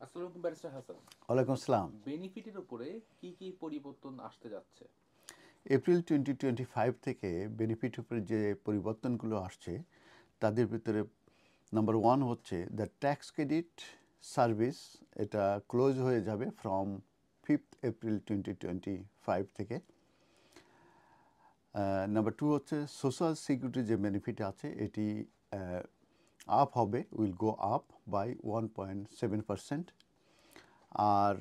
আসসালামু আলাইকুম ব্যারিস্টার হাসান। ওয়ালাইকুম আসসালাম। বেনিফিটের উপরে কি কি পরিবর্তন আসতে যাচ্ছে? এপ্রিল 2025 থেকে বেনিফিট উপরে যে পরিবর্তনগুলো আসছে তাদের ভিতরে নাম্বার ওয়ান হচ্ছে দ্য ট্যাক্স ক্রেডিট সার্ভিস। এটা ক্লোজ হয়ে যাবে ফ্রম 5th এপ্রিল 2025 থেকে। নাম্বার টু হচ্ছে সোশ্যাল সিকিউরিটি যে বেনিফিট আছে এটি আপ হবে, উইল গো আপ বাই 1.7%। আর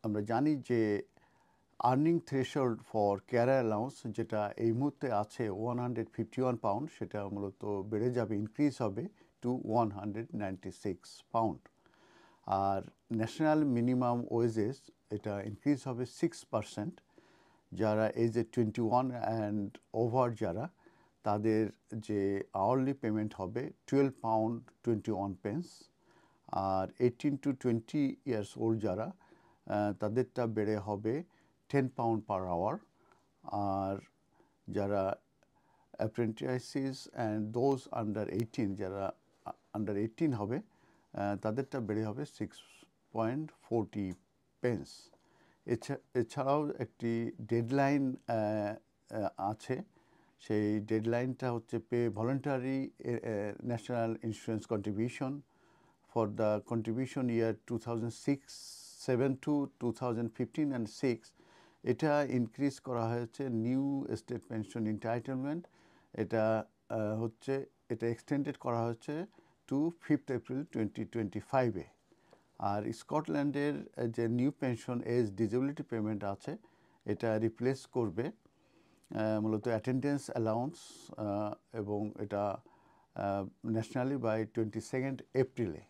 আমরা জানি যে earning threshold for care allowance যেটা এই মুহূর্তে আছে 151 পাউন্ড, সেটা মূলত বেড়ে যাবে, ইনক্রিজ হবে টু 196 পাউন্ড। আর ন্যাশনাল মিনিমাম ওয়েজেস এটা ইনক্রিজ হবে 6%। যারা এজে 21 অ্যান্ড ওভার যারা, তাদের যে আওয়ারলি পেমেন্ট হবে 12 পাউন্ড 21 পেন্স। আর 18 to 20 ইয়ার্স ওল্ড যারা, তাদেরটা বেড়ে হবে 10 পাউন্ড পার আওয়ার। আর যারা অ্যাপ্রেন্টিসেস অ্যান্ড দোজ আন্ডার 18, যারা আন্ডার 18 হবে, তাদেরটা বেড়ে হবে 6.40 পেন্স। এছাড়াও একটি ডেডলাইন আছে। সেই ডেডলাইনটা হচ্ছে voluntary national insurance contribution for the contribution year 2006-7 to 2015 and 6, এটা ইনক্রিজ করা হয়েছে নিউ স্টেট পেনশন এন্টাইটেলমেন্ট। এটা হচ্ছে এটা এক্সটেন্ডেড করা হচ্ছে টু 5th এপ্রিল 2025-এ। আর স্কটল্যান্ডের যে new pension age disability payment আছে, এটা রিপ্লেস করবে মূলত অ্যাটেন্ডেন্স অ্যালাউন্স, এবং এটা ন্যাশনালি বাই 22nd এপ্রিলে।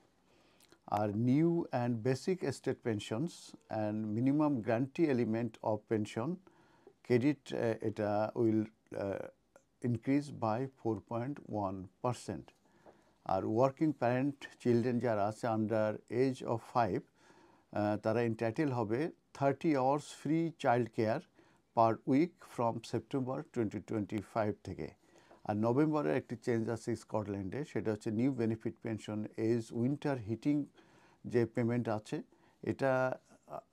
আর new and basic state pensions and minimum guarantee element of pension credit, এটা উইল ইনক্রিজ বাই 4.1%। আর ওয়ার্কিং প্যারেন্ট চিলড্রেন যারা আছে আন্ডার এজ অফ 5, তারা এন্টাইটেল হবে 30 hours free child care per week from September 2025 থেকে। আর নভেম্বরের একটি চেঞ্জ আছে স্কটল্যান্ডে, সেটা হচ্ছে new benefit pension age winter heating যে পেমেন্ট আছে, এটা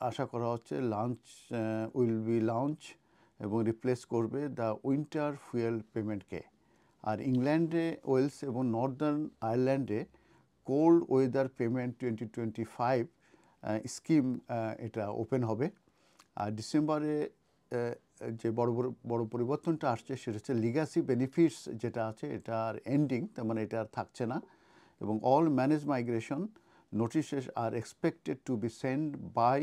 আশা করা হচ্ছে উইল বি লঞ্চ এবং রিপ্লেস করবে দ্য উইন্টার ফুয়েল পেমেন্টকে। আর ইংল্যান্ডে, ওয়েলস এবং নর্দার্ন আয়ারল্যান্ডে কোল্ড ওয়েদার পেমেন্ট 2025 স্কিম এটা ওপেন হবে। আর ডিসেম্বরে যে বড় পরিবর্তনটা আসছে সেটা হচ্ছে লিগ্যাসি বেনিফিটস যেটা আছে এটা আর এন্ডিং, তার মানে এটা আর থাকছে না। এবং all manage migration notices are expected to be send by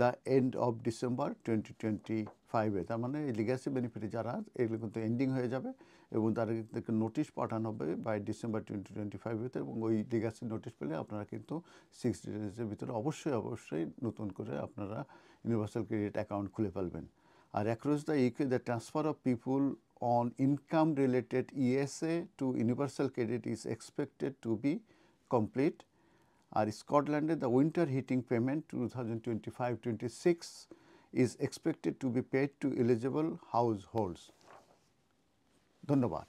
the end of December 2025-এ। তার মানে এই লিগ্যাসি বেনিফিটে যারা, এগুলো কিন্তু এন্ডিং হয়ে যাবে এবং তাদেরকে নোটিশ পাঠানো হবে বাই ডিসেম্বর 2025-এতে। এবং ওই লিগ্যাসি নোটিশ পেলে আপনারা কিন্তু 60 ডেজের ভিতরে অবশ্যই নতুন করে আপনারা ইউনিভার্সাল ক্রেডিট অ্যাকাউন্ট খুলে ফেলবেন। আর across the UK the transfer of people on income related ESA to universal credit is expected to be complete. আর স্কটল্যান্ডে the winter heating payment 2025-26 is expected to be paid to eligible households. ধন্যবাদ।